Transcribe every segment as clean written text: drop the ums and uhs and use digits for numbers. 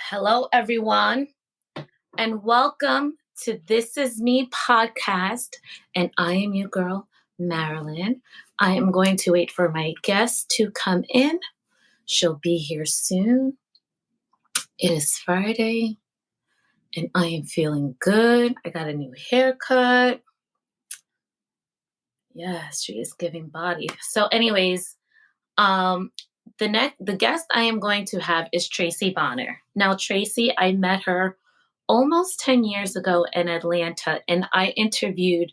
Hello, everyone, and welcome to This Is Me podcast. And I am your girl, Marilyn. I am going to wait for my guest to come in. She'll be here soon. It is Friday, and I am feeling good. I got a new haircut. Yes, she is giving body. So, anyways, um, the guest I am going to have is Tracey Bonner. Now, Tracy, I met her almost 10 years ago in Atlanta, and I interviewed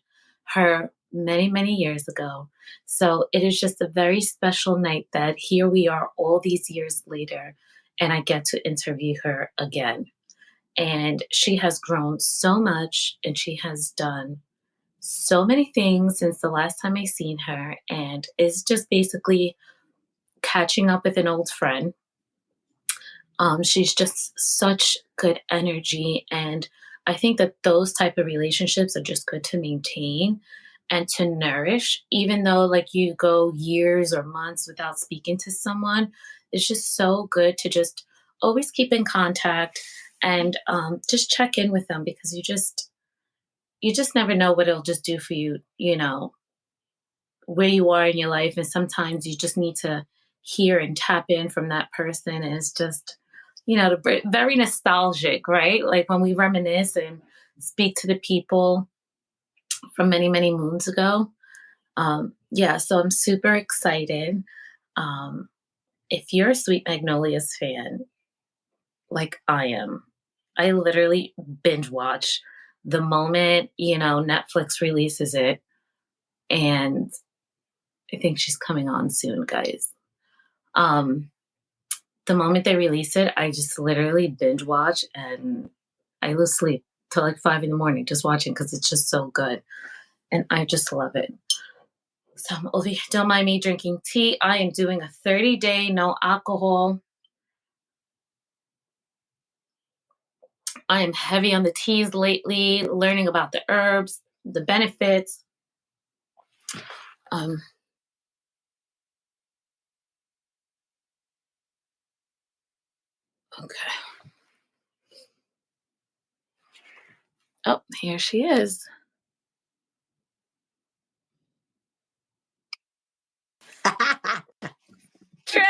her many, many years ago. So it is just a very special night that here we are all these years later, and I get to interview her again. And she has grown so much, and she has done so many things since the last time I seen her, and is just basically catching up with an old friend. She's just such good energy, and I think that those type of relationships are just good to maintain and to nourish, even though like you go years or months without speaking to someone. It's just so good to just always keep in contact and just check in with them, because you just never know what it'll just do for you, where you are in your life. And sometimes you just need to hear and tap in from that person. And it's just, very nostalgic, right? Like when we reminisce and speak to the people from many, many moons ago. Yeah, so I'm super excited. If you're a Sweet Magnolias fan, like I am, I literally binge watch the moment, Netflix releases it. And I think she's coming on soon, guys. Um, the moment they release it, I just literally binge watch and I lose sleep till like 5 a.m. just watching, because it's just so good. And I just love it. So I'm over here. Don't mind me drinking tea. I am doing a 30-day no alcohol. I am heavy on the teas lately, learning about the herbs, the benefits. Um, okay. Oh, here she is. Tracy!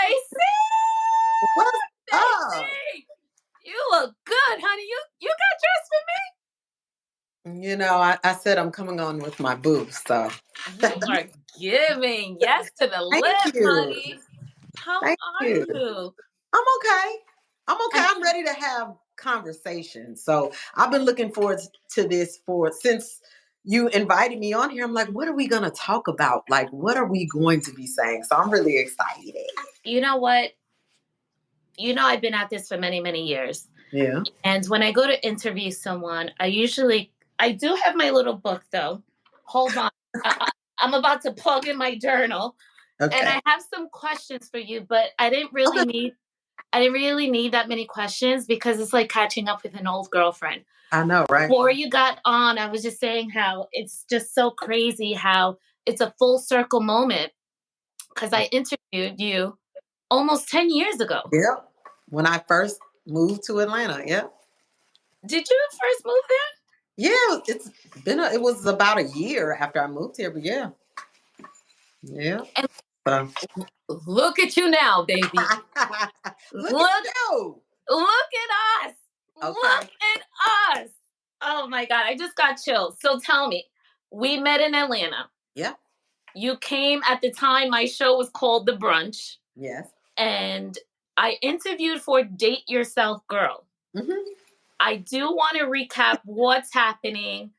What's up? Tracy! You look good, honey. You got dressed for me? I said I'm coming on with my boo, so. You are giving. Yes to the Thank lip, you. honey. How Thank are you. you? I'm okay. I'm ready to have conversation. So I've been looking forward to this since you invited me on here. I'm like, what are we going to talk about? Like, what are we going to be saying? So I'm really excited. You know what? I've been at this for many, many years. Yeah. And when I go to interview someone, I do have my little book though. Hold on. I'm about to plug in my journal. Okay. And I have some questions for you, but I didn't really need that many questions, because it's like catching up with an old girlfriend. I know, right? Before you got on, I was just saying how it's just so crazy how it's a full circle moment, because I interviewed you almost 10 years ago. Yep. When I first moved to Atlanta. Yep. Did you first move there? Yeah, it was about a year after I moved here, but yeah. Yeah. And So. look at you now, baby. Look at you. Look at us. Okay. Look at us. Oh my God, I just got chills. So tell me, we met in Atlanta. Yeah. You came at the time my show was called The Brunch. Yes. And I interviewed for Date Yourself Girl. Mm-hmm. I do want to recap what's happening.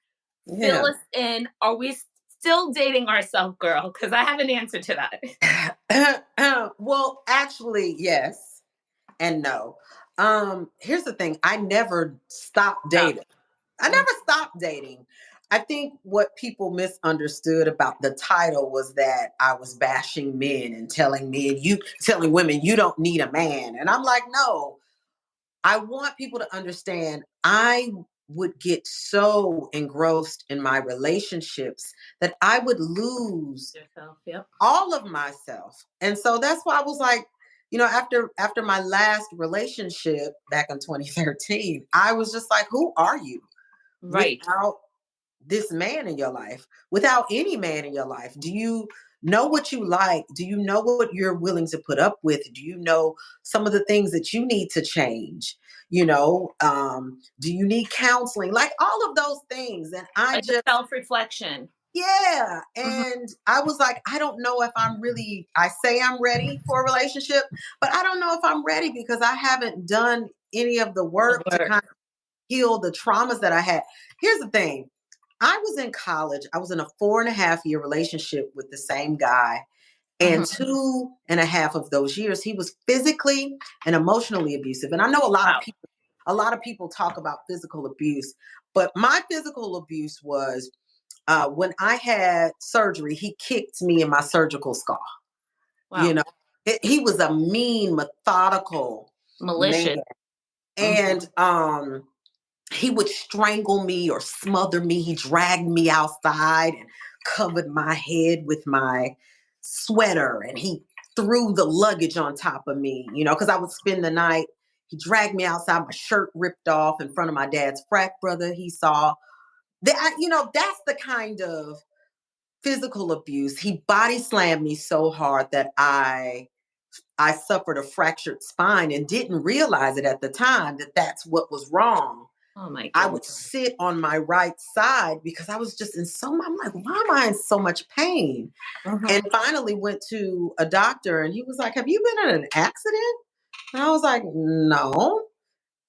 Yeah. Fill us in. Are we still dating ourselves, girl? Because I have an answer to that. Well, actually, yes and no. Here's the thing. I never stopped dating. I never stopped dating. I think what people misunderstood about the title was that I was bashing men and telling women you don't need a man. And I'm like, no. I want people to understand I would get so engrossed in my relationships that I would lose yourself. Yep. all of myself. And so that's why I was like, after my last relationship back in 2013, I was just like, who are you Right. without this man in your life, without any man in your life? Do you know what you like? Do you know what you're willing to put up with? Do you know some of the things that you need to change? Do you need counseling? Like all of those things. And I Like a just, self-reflection. yeah. Mhm. And I was like, I don't know if I'm really, I say I'm ready for a relationship, but I don't know if I'm ready because I haven't done any of the The work to kind work. of heal the traumas that I had. Here's the thing. I was in college. I was in a 4.5 year relationship with the same guy. And Mhm. 2.5 of those years, he was physically and emotionally abusive. And I know Wow. a lot of people talk about physical abuse, but my physical abuse was when I had surgery, he kicked me in my surgical scar. You Wow. know, he was a mean, methodical man. Malicious. Mhm. And he would strangle me or smother me. He dragged me outside and covered my head with my sweater. And he threw the luggage on top of me, because I would spend the night. He dragged me outside, my shirt ripped off in front of my dad's frat brother. He saw that, that's the kind of physical abuse. He body slammed me so hard that I suffered a fractured spine and didn't realize it at the time that that's what was wrong. Oh my I goodness. would sit on my right side because I was just I'm like, why am I in so much pain? Mhm. And finally went to a doctor and he was like, have you been in an accident? And I was like, no.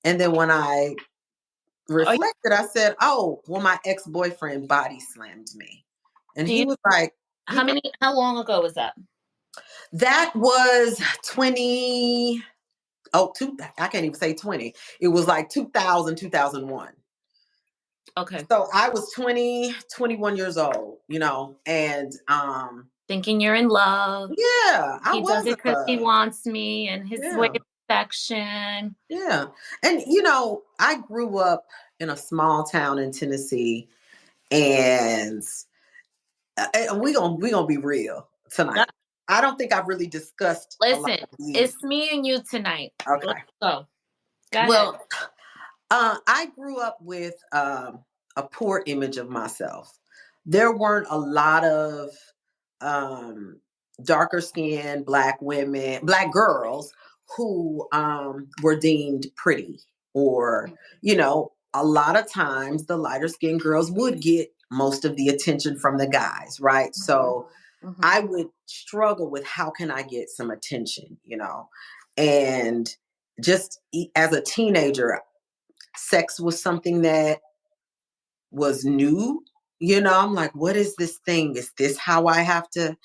And then when I Are you, reflected, I said, oh, well, my ex-boyfriend body slammed me. And do he you was like, how long ago was that? that was 20, I can't even say 20. It was like 2000, 2001. Okay. So I was 20, 21 years old, and Thinking you're in love. yeah, I He does was it in because he love. wants me and his way Yeah, of affection. yeah. And I grew up in a small town in Tennessee, and we gonna be real Yeah. tonight. I don't think I've really discussed a lot Listen, of these. it's me and you tonight. Let's Okay. go. Go ahead. Well, I grew up with a poor image of myself. There weren't a lot of um, darker skinned Black women, Black girls who were deemed pretty, or, a lot of times the lighter skinned girls would get most of the attention from the guys, right? Mhm. So Mhm. I would struggle with how can I get some attention. And just as a teenager, sex was something that was new. I'm like, what is this thing? Is this how I have to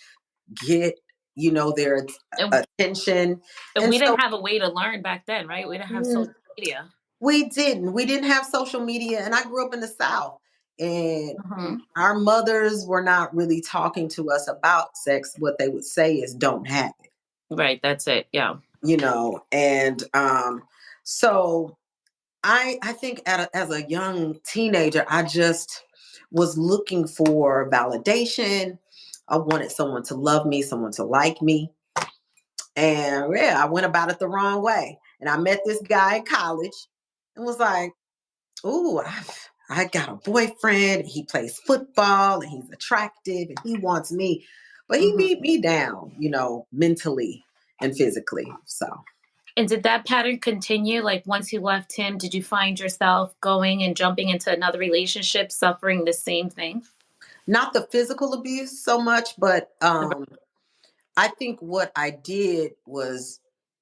get, their And, attention? and And we so didn't have a way to learn back then, right? We didn't have mm, social media. we didn't. We didn't have social media. And I grew up in the South. And Mhm. our mothers were not really talking to us about sex. What they would say is, don't have it, Right, that's it. Yeah. And so I think as a young teenager, I just was looking for validation. I wanted someone to love me, someone to like me. And yeah, I went about it the wrong way. And I met this guy in college and was like, ooh, I got a boyfriend. He plays football and he's attractive and he wants me. But he Mhm. beat me down, mentally and physically. So And did that pattern continue? Like once you left him, did you find yourself going and jumping into another relationship, suffering the same thing? not the physical abuse so much, but I think what I did was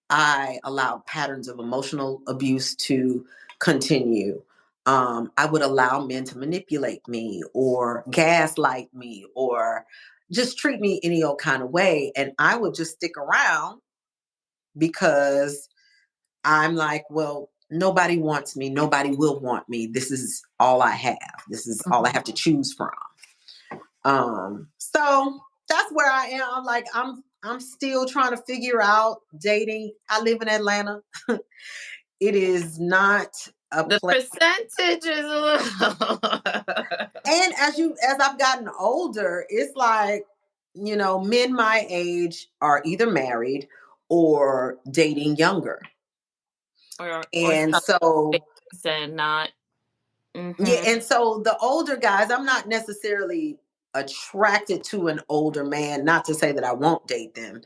I allowed patterns of emotional abuse to continue. I would allow men to manipulate me or gaslight me or just treat me any old kind of way. And I would just stick around because I'm like, well, nobody wants me. Nobody will want me. This is all I have. This is all I Mhm. have to choose from. So that's where I am. Like I'm still trying to figure out dating. I live in Atlanta. It is not a The place. percentage is And as I've gotten older, it's like, men my age are either married or dating younger. or And self so, and not. yeah, Mhm. and so the older guys, I'm not necessarily attracted to an older man, not to say that I won't date them.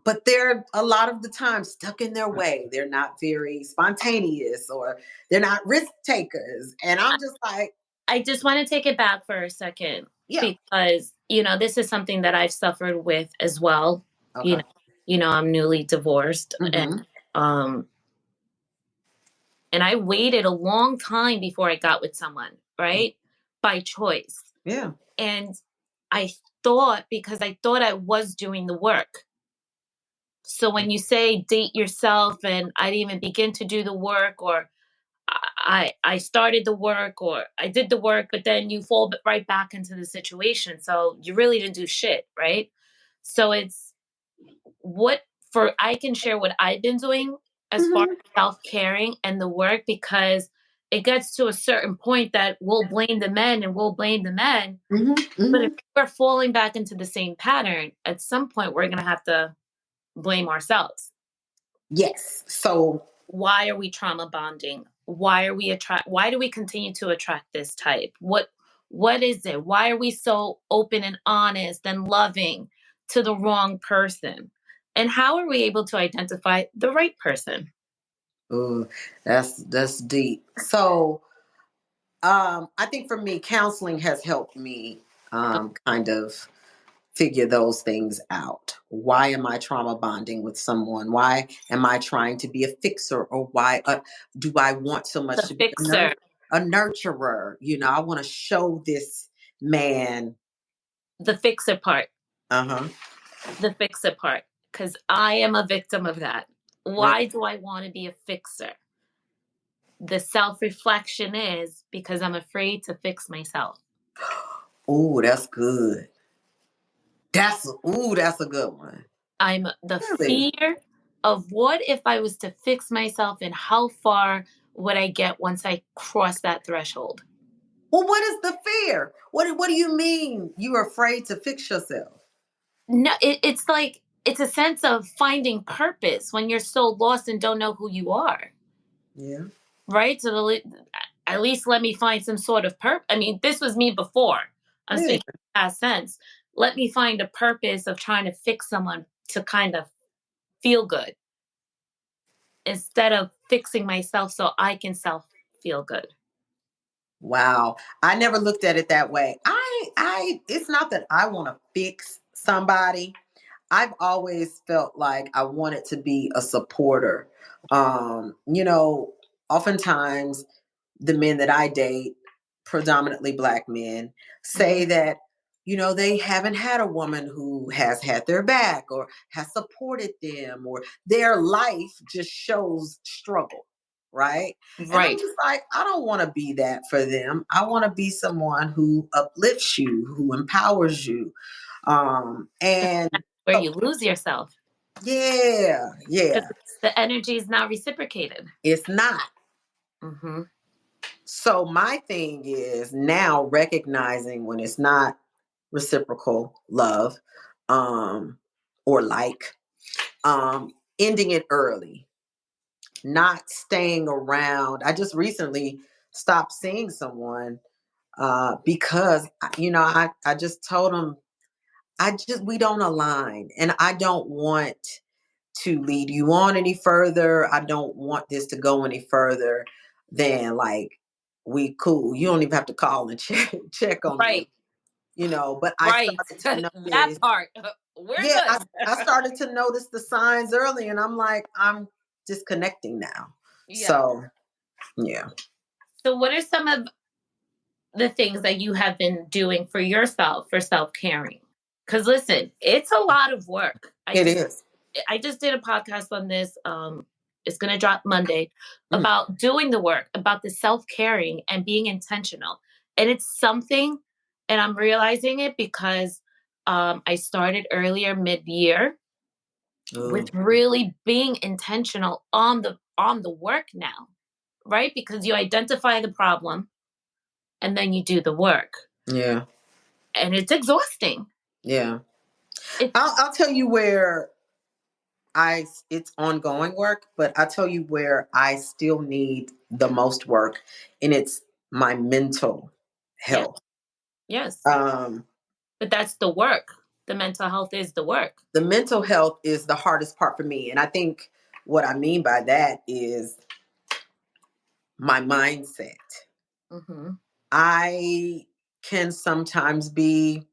But they're a lot of the time stuck in their way. They're not very spontaneous or they're not risk takers. And I'm just like, I just want to take it back for a second yeah, because this is something that I've suffered with as well. You okay. know, I'm newly divorced, Mm-hmm. um and I waited a long time before I got with someone, right? By choice. Yeah. And I thought, because I thought I was doing the work. So when you say date yourself and I didn't even begin to do the work, or I started the work, or I did the work, but then you fall right back into the situation. So you really didn't do shit, right? So it's what for I can share what I've been doing as far Mm-hmm. as self-caring and the work, because it gets to a certain point that we'll blame the men and we'll blame the men. Mm-hmm. But if Mm-hmm. we're falling back into the same pattern, at some point we're gonna have to blame ourselves. Yes. So, Why are we trauma bonding? Why do we continue to attract this type? What is it? Why are we so open and honest and loving to the wrong person? And how are we able to identify the right person? ooh, that's deep. So, I think for me, counseling has helped me kind of figure those things out. Why am I trauma bonding with someone? Why am I trying to be a fixer? Or why do I want so much The to be fixer, a nurturer? I want to show this man. the fixer part, Uh huh. the fixer part, because I am a victim of that. Why do I want to be a fixer? The self reflection is because I'm afraid to fix myself. Oh, that's good. That's a good one. I'm the Really? fear of what if I was to fix myself, and how far would I get once I cross that threshold? Well, what is the fear? What do you mean you're afraid to fix yourself? No, it's like it's a sense of finding purpose when you're so lost and don't know who you are, Yeah. right? So at least let me find some sort of purpose. I mean, this was me before. I'm Yeah. speaking past sense. Let me find a purpose of trying to fix someone to kind of feel good, instead of fixing myself so I can self feel good. Wow. I never looked at it that way. It's not that I want to fix somebody. I've always felt like I wanted to be a supporter. Oftentimes the men that I date, predominantly black men, say Mhm. that, they haven't had a woman who has had their back or has supported them, or their life just shows struggle, right? And I'm Right. just like, I don't want to be that for them. I want to be someone who uplifts you, who empowers you. And Where so, you lose yourself yeah, because yeah, the energy is not reciprocated. it's not. Hmm. So my thing is now recognizing when it's not reciprocal love, um, or ending it early, not staying around. I just recently stopped seeing someone because I just told him we don't align, and I don't want to lead you on any further. I don't want this to go any further than like we cool. You don't even have to call and check on me, Right. but I Right. started to That notice. part. We're Yeah, good. I started to notice the signs early, and I'm like, I'm disconnecting now. Yeah. So yeah. So, what are some of the things that you have been doing for yourself for self caring? Because listen, it's a lot of work. It is. I just did a podcast on this. It's going to drop Monday, Mm. about doing the work, about the self caring and being intentional. And it's something, and I'm realizing it because I started earlier mid year with Oh, really being intentional on the work now, right? Because you identify the problem and then you do the work, yeah, and it's exhausting. yeah. It's I'll tell you where. it's ongoing work, but I tell you where I still need the most work, and it's my mental Yeah. health. Yes. Um, But that's the work. The mental health is the work. the mental health is the hardest part for me, and I think what I mean by that is my mindset. Hmm. I can sometimes be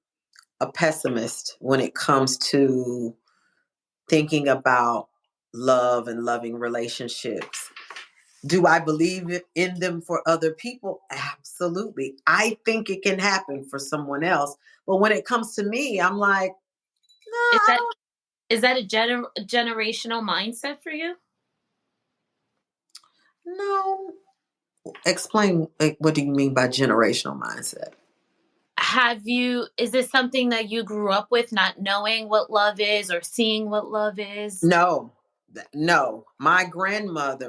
a pessimist when it comes to thinking about love and loving relationships. Do I believe in them for other people? Absolutely. I think it can happen for someone else. But when it comes to me, I'm like, no, Is I that don't is that a generational mindset for you? know. Explain, like, what do you mean by generational mindset? Is this something that you grew up with, not knowing what love is or seeing what love is? No, no.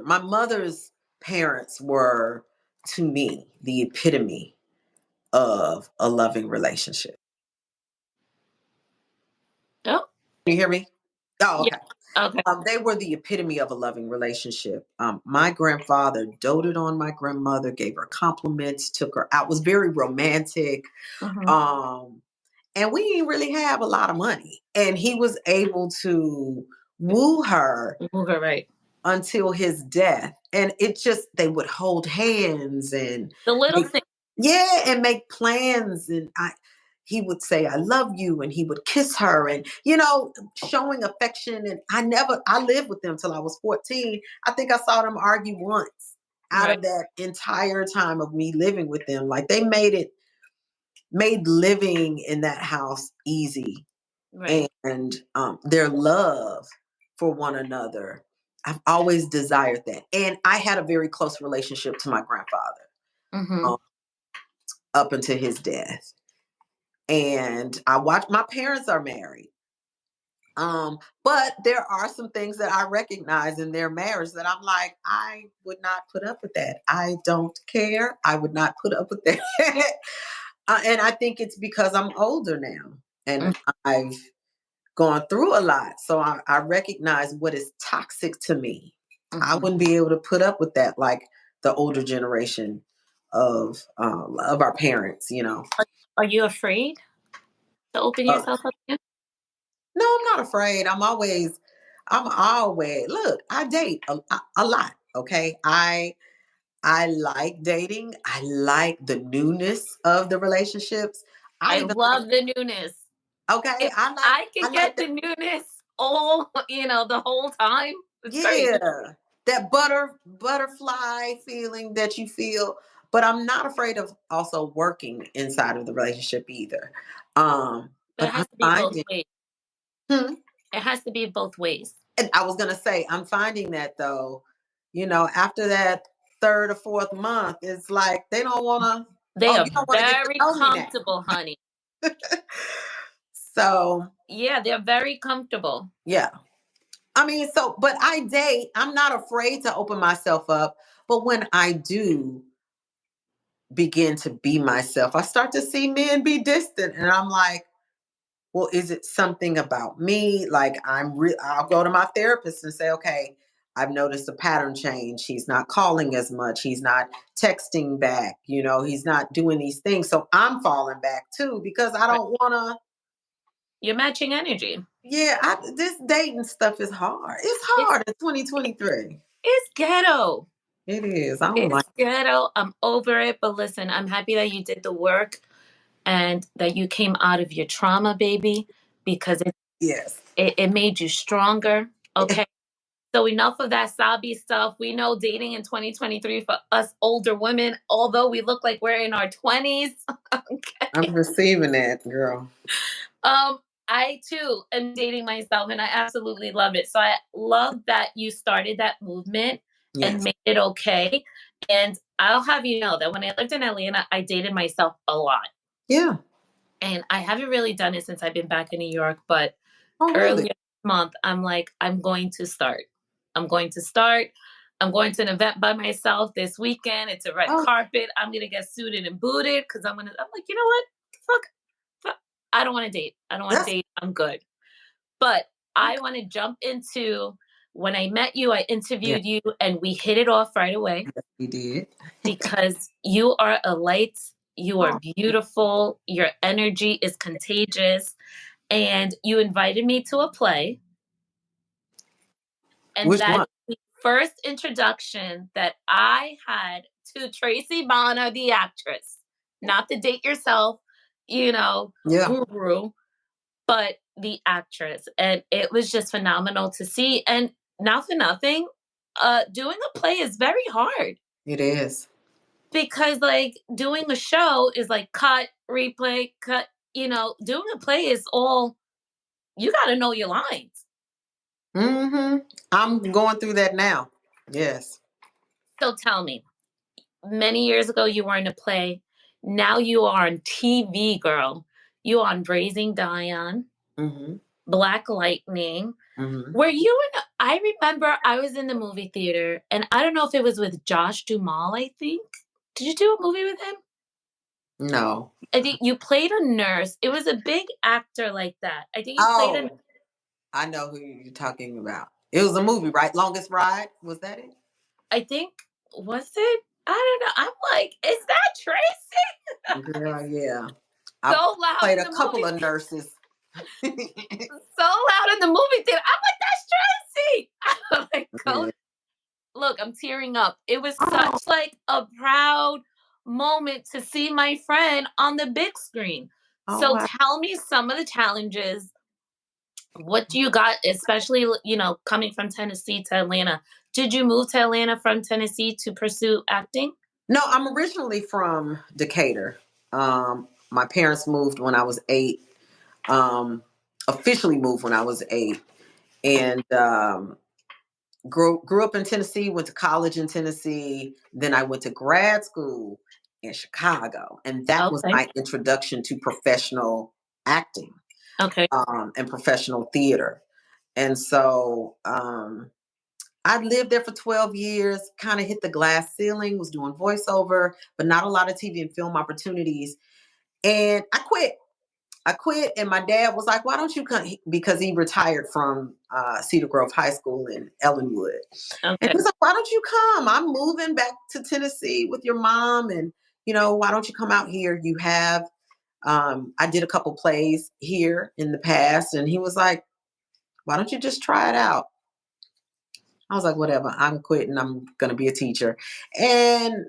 My mother's parents were, to me, the epitome of a loving relationship. Oh, Can you hear me? Oh, yeah. okay. Okay. They were the epitome of a loving relationship. My grandfather doted on my grandmother, gave her compliments, took her out, was very romantic. Hmm. Um, and we didn't really have a lot of money. And he was able to woo her Move her right. until his death. And it just, they would hold hands and The little make, thing, yeah, and make plans. And he would say, I love you. And he would kiss her and, showing affection. And I lived with them till I was 14. I think I saw them argue once out right? of that entire time of me living with them. Like they made living in that house easy, Right. and their love for one another. I've always desired that. And I had a very close relationship to my grandfather Hmm. um, up until his death. And I watched, my parents are married. But there are some things that I recognize in their marriage that I'm like, I would not put up with that. I don't care. I would not put up with that. And I think it's because I'm older now and I've gone through a lot. So I recognize what is toxic to me. I Hmm. wouldn't be able to put up with that like the older generation of our parents. Are you afraid to open Uh, yourself up again? no, I'm not afraid. I'm always look. I date a lot. Okay, I like dating. I like the newness of the relationships. I I even like. love the newness. Okay, If I like. I I could like get the. the newness all, the whole time, it's crazy. Yeah, that butterfly feeling that you feel. But I'm not afraid of also working inside of the relationship either. But But it I'm has to be both finding. ways. Hmm, It has to be both ways. and I was gonna say I'm finding that though, after that third or fourth month, it's like they don't wanna. They Oh, are you don't want to get to very know me now. comfortable, honey. So Yeah, they're very comfortable. yeah, I mean, but I date. I'm not afraid to open myself up. But when I do begin to be myself, I start to see men be distant, and I'm like, well, is it something about me? Like I'll go to my therapist and say, okay, I've noticed a pattern change. He's not calling as much. He's not texting back. He's not doing these things. So I'm falling back too because I Right. don't want to. You're matching energy. Yeah, this dating stuff is hard. It's It's hard in 2023. it's ghetto. It is. I don't like. It's ghetto. I'm over it. But listen, I'm happy that you did the work and that you came out of your trauma, baby, because Yes. it made you stronger. Okay. So enough of that sobby stuff. We know dating in 2023 for us older women, although we look like we're in our 20s. I'm Okay. receiving that, girl. Um, I too am dating myself and I absolutely love it. So I love that you started that movement and Yes. made it okay. And I'll have you know that when I lived in Atlanta, I dated myself a lot. Yeah. And I haven't really done it since I've been back in New York, but Oh, earlier really? this month, I'm like, I'm going to start. I'm going to start. I'm going to an event by myself this weekend. It's a red Oh, carpet. I'm gonna get suited and booted because I'm like, you know what? Fuck, fuck. I don't want to date. I don't want to that's date. I'm good. But I want to jump into when I met you, I Yeah, interviewed you, and we hit it off right away we did. because you are a light. You are Oh, beautiful. Your energy is contagious. And you invited me to a play. And which that one? is the first introduction that I had to Tracey Bonner, the actress, not the date yourself, Yeah, guru, but the actress. And it was just phenomenal to see. And not for nothing, doing a play is very hard it is. because, like, doing a show is like cut, replay, cut. Doing a play is all you got to know your lines. Mm-hmm. I'm going through that now. Yes. So tell me, many years ago you were in a play. Now you are on TV, girl. You on Raising Dion, Mm-hmm. Black Lightning. Mm-hmm. Were you in? I remember I was in the movie theater, and I don't know if it was with Josh Duhamel. I think. Did you do a movie with him? No. I think you played a nurse. It was a big actor like that. I think you played a. Oh, I know who you're talking about. It was a movie, right? Longest Ride. Was that it? I think was it? I don't know. I'm like, is that Tracy? Girl, yeah. I So loud played in a the couple movie, of nurses. so loud in the movie theater. I'm like, that's Tracy. I'm like, Yeah. go look. I'm tearing up. It was Oh, such like a proud moment to see my friend on the big screen. oh So wow. tell me some of the challenges. What do you got, especially coming from Tennessee to Atlanta? Did you move to Atlanta from Tennessee to pursue acting? No, I'm originally from Decatur. My parents moved when I was 8. Um, Officially moved when I was 8, and grew up in Tennessee. Went to college in Tennessee. Then I went to grad school in Chicago, and that was Okay. my introduction to professional acting Okay. and professional theater. And so I lived there for 12 years, kind of hit the glass ceiling, was doing voiceover, but not a lot of TV and film opportunities. And I quit. And my dad was like, why don't you come? Because he retired from Cedar Grove High School in Ellenwood. And Okay. he's like, why don't you come? I'm moving back to Tennessee with your mom. And, why don't you come out here? You have, I did a couple plays here in the past. And he was like, why don't you just try it out? I was like, whatever, I'm quitting. I'm going to be a teacher. And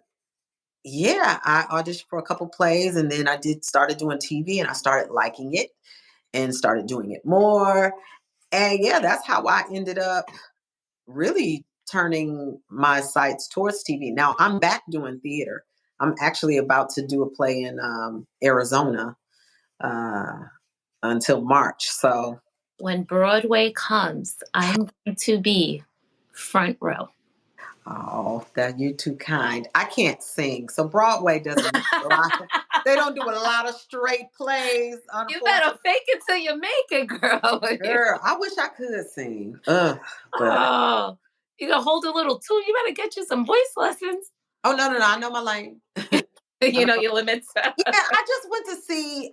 yeah, I auditioned for a couple plays, and then started doing TV, and I started liking it and started doing it more. And yeah, that's how I ended up really turning my sights towards TV. Now I'm back doing theater. I'm actually about to do a play in Arizona uh, until March. So, When Broadway comes, I'm going to be front row. oh, that you're too kind. I can't sing, so Broadway doesn't do a lot. They don't do a lot of straight plays, You better unfortunately. fake it till you make it, girl. Girl, I wish I could sing. But Oh, you gotta hold a little too. You better get you some voice lessons. oh no, no, no, I know my lane. I You know know. your limits. Yeah, I just went to see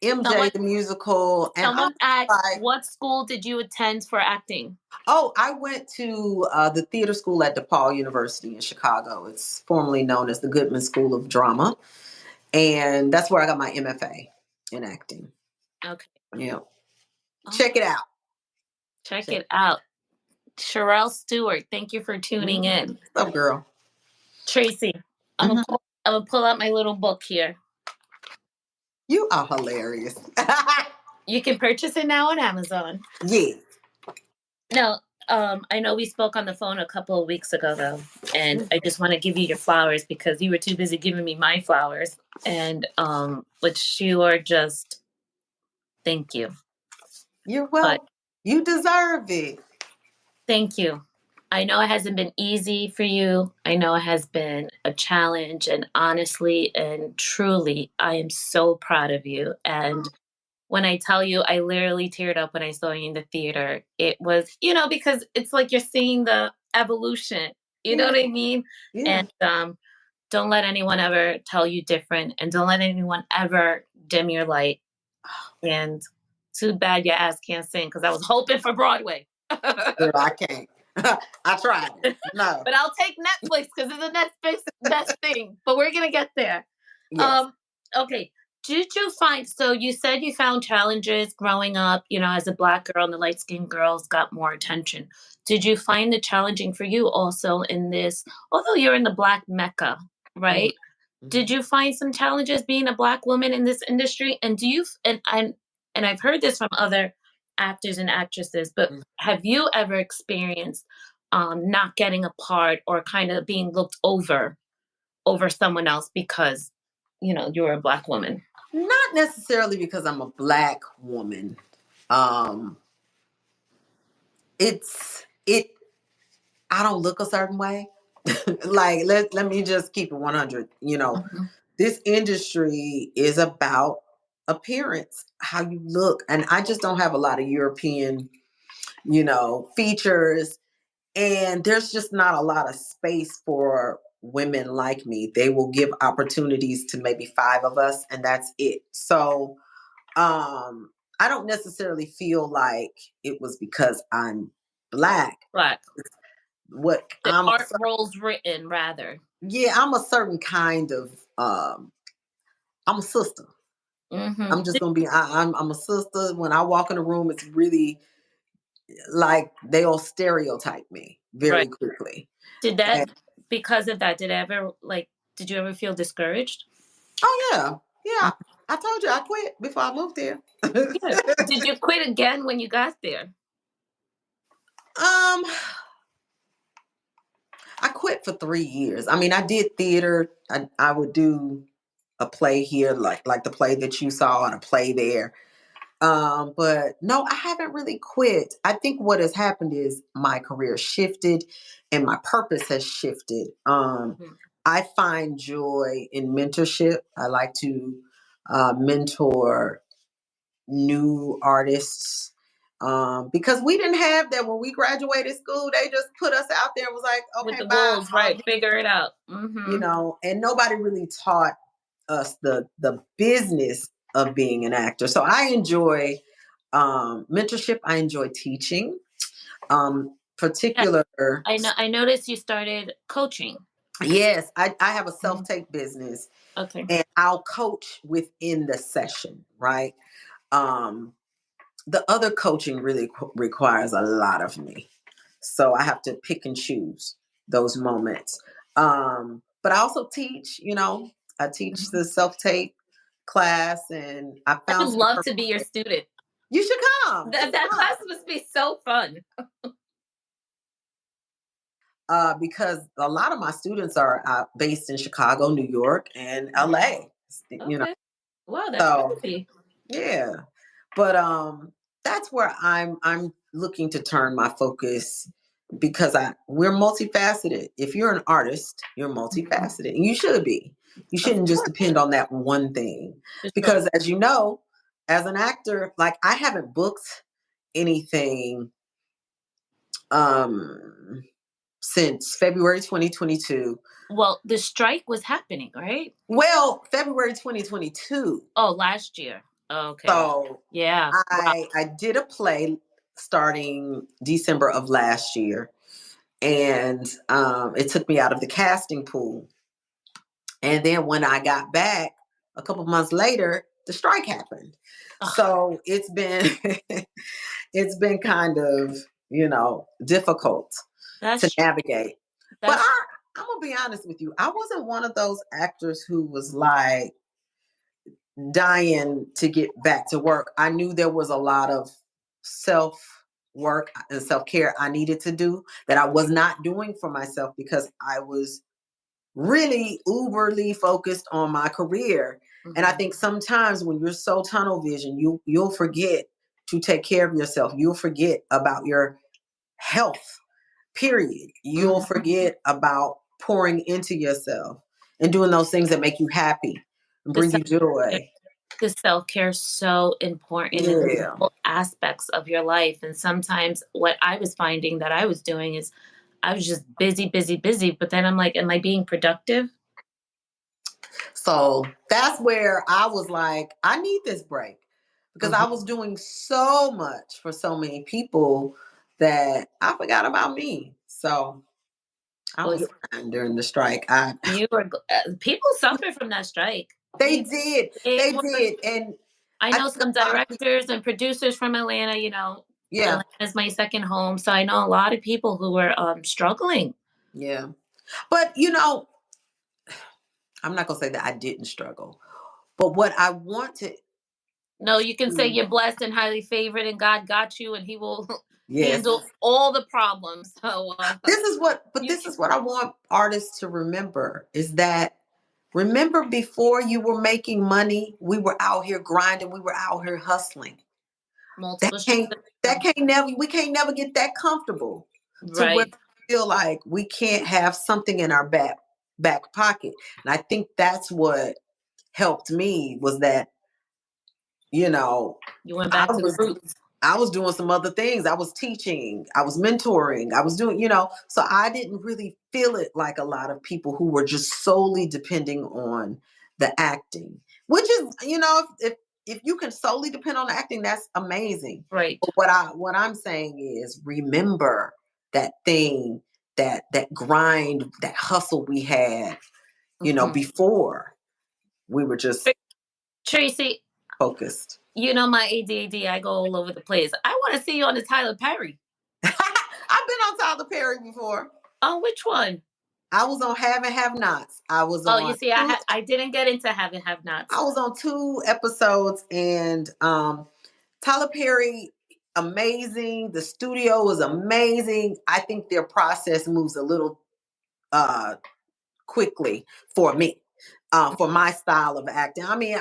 MJ Someone, the musical, and I someone was asked, like, what school did you attend for acting? oh, I went to the theater school at DePaul University in Chicago. It's formerly known as the Goodman School of Drama, and that's where I got my MFA in acting. Okay. Yeah, Oh, check it out. check Check. it out. Sherelle Stewart, thank you for tuning Mm-hmm. in. What's up, girl? Tracy, Mm-hmm. I'm gonna pull out my little book here. You are hilarious. You can purchase it now on Amazon. Yeah. No, I know we spoke on the phone a couple of weeks ago though, and I just want to give you your flowers because you were too busy giving me my flowers, and which you are just thank you. You're But well. You deserve it. thank you. I know it hasn't been easy for you. I know it has been a challenge, and honestly and truly, I am so proud of you. And when I tell you, I literally teared up when I saw you in the theater. It was, because it's like you're seeing the evolution. You know Yeah. what I mean? And Yeah. don't let anyone ever tell you different, and don't let anyone ever dim your light. And Too bad your ass can't sing because I was hoping for Broadway. Girl, I can't. I tried it. No. But I'll take Netflix because it's the next best thing. But we're gonna get there. Yes. Um, okay. Did you find so you said you found challenges growing up, as a black girl and the light skinned girls got more attention. Did you find it challenging for you also in this, although you're in the black mecca, Mhm, right? Did mhm, you find some challenges being a black woman in this industry? And do you and I've heard this from other actors and actresses, but mhm. have you ever experienced not getting a part or kind of being looked over someone else because you're a black woman? Not necessarily because I'm a black woman. Um, it. I don't look a certain way. Like let me just keep it 100. Mhm. This industry is about appearance, how you look, and I just don't have a lot of European, features, and there's just not a lot of space for women like me. They will give opportunities to maybe 5 of us, and that's it. So, I don't necessarily feel like it was because I'm black. Black. What The art roles written rather. Yeah, I'm a certain kind of I'm a sister. Hmm. I'm just gonna be I'm a sister. When I walk in a room, it's really like they'll stereotype me Right. very quickly. Did And, that because of that? Did you ever feel discouraged? oh yeah, yeah. Mm. I told you I quit before I moved here. Yeah. Did you quit again when you got there? um, I quit for 3 years. I mean, I did theater. I would do a play here, like the play that you saw, and a play there. But no, I haven't really quit. I think what has happened is my career shifted and my purpose has shifted. Mhm. I find joy in mentorship. I like to mentor new artists because we didn't have that when we graduated school. They just put us out there and was like, With okay, the bye. wolves, right? Figure it out. Hmm. And nobody really taught us the business of being an actor. So I enjoy mentorship. I enjoy teaching. Yeah, Particular, I know. I noticed you started coaching. yes, I have a self Mhm. tape business, Okay. and I'll coach within the session. Right. Um, the other coaching really requires a lot of me, so I have to pick and choose those moments. But I also teach. I teach Mhm. the self tape class, and I I found would some love to purpose be your there. student. You should come. That It's that fun. class must be so fun. Because a lot of my students are based in Chicago, New York, and LA. You know, Okay. Wow, that's so crazy. yeah. But that's where I'm looking to turn my focus because we're multifaceted. If you're an artist, you're Mhm. multifaceted, and you should be. You Of shouldn't just course, depend on that one thing for sure. because, as you know, as an actor, like I haven't booked anything um since February 2022. Well, the strike was happening, right? Well, February 2022. Oh, last year. Okay. So Yeah. Wow. I did a play starting December of last year, and it took me out of the casting pool. And then when I got back a couple months later, the strike happened. Ugh, So it's been it's been kind of difficult to that's navigate. But that's I'm gonna be honest with you. I wasn't one of those actors who was like dying to get back to work. I knew there was a lot of self work and self care I needed to do that I was not doing for myself because I was really uberly focused on my career. And I mhm. think sometimes when you're so tunnel vision, you'll forget to take care of yourself. You'll forget about your health, period. You'll Mhm. forget about pouring into yourself and doing those things that make you happy and The bring you self-care, joy. the self-care is so important in Yeah. all aspects of your life. And sometimes what I was finding that I was doing is I was just busy, busy, busy. But then I'm like, am I being productive? So that's where I was like, I need this break because I was doing so much for so many people that I forgot about me. So I Well, was fine during the strike. you were people suffered from that strike. They did. They They were. did. And I I know think some a lot of people, directors and producers from Atlanta. yeah, Atlanta is my second home, so I know a lot of people who were struggling. yeah. But I'm not gonna say that I didn't struggle. But what I want to No, you can say do, you're blessed and highly favored, and God got you, and He will yes. handle all the problems. So you This is what I want artists to remember is that remember before you were making money, we were out here grinding, we were out here hustling. That multiple streams can't of that income. can't never we can't never get that comfortable to where Right. we feel like we can't have something in our back pocket. And I think that's what helped me was that, you know, You went I back to the was roots. I was doing some other things. I was teaching, I was mentoring, I was doing, so I didn't really feel it like a lot of people who were just solely depending on the acting, which is, if you can solely depend on acting, that's amazing. Right. But what I'm saying is remember that thing, that grind, that hustle we had, Mhm. before we were just Tracy, focused. my ADD, I go all over the place. I want to see you on the Tyler Perry. I've been on Tyler Perry before. Oh, which one? I was on Have and Have Nots. Oh, you see, I didn't get into having have nots. I was on 2 episodes, and Tyler Perry, amazing. The studio was amazing. I think their process moves a little quickly for me, for my style of acting. I mean,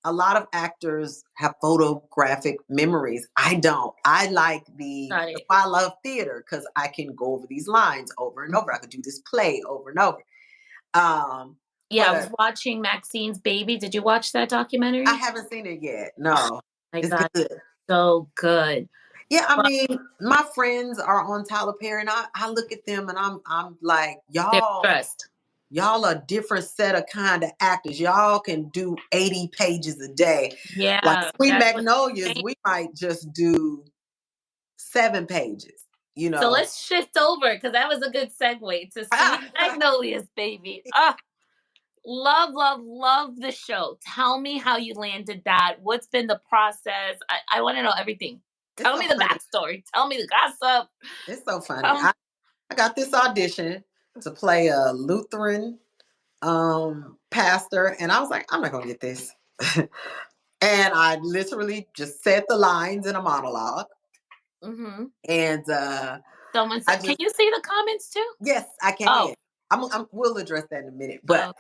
a lot of actors have photographic memories. I don't. I like Got that's it. why I love theater, because I can go over these lines over and over. I could do this play over and over. Yeah, I was But watching Maxine's Baby. Did you watch that I documentary? haven't seen it yet. No, My it's God, good. so good. Yeah, I But mean, my friends are on Tyler Perry, and I look at them, and I'm like, they're y'all, stressed. y'all a different set of kind of actors. Y'all can do 80 pages a day. Like Yeah, Sweet that's what Magnolias, I'm saying. we might just do 7 pages. You So know, let's shift over because that was a good segue to Sweet Magnolias, baby. Ah, love, love, love the show. Tell me how you landed that. What's been the process? I want to know everything. it's Tell so me the funny. backstory. Tell me the gossip. It's so funny. Um, I got this audition to play a Lutheran pastor, and I was like, I'm not gonna get this. And I literally just said the lines in a monologue. hmm And Someone I said, "Can just, you see the comments too?" yes, I can. Oh, We'll address that in a minute. But oh,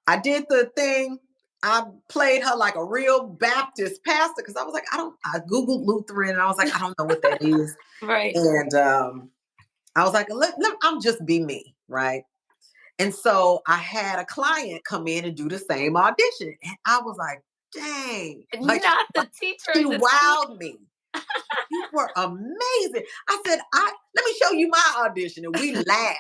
I did the thing. I played her like a real Baptist pastor because I was like, I Googled Lutheran and I was like, I don't know what that is. right. And I was like, I'm just be me. Right. And so I had a client come in and do the same audition. And I was like, dang, like Not the teacher she in the studio. wowed me. You were amazing. I said, let me show you my audition. And we laughed.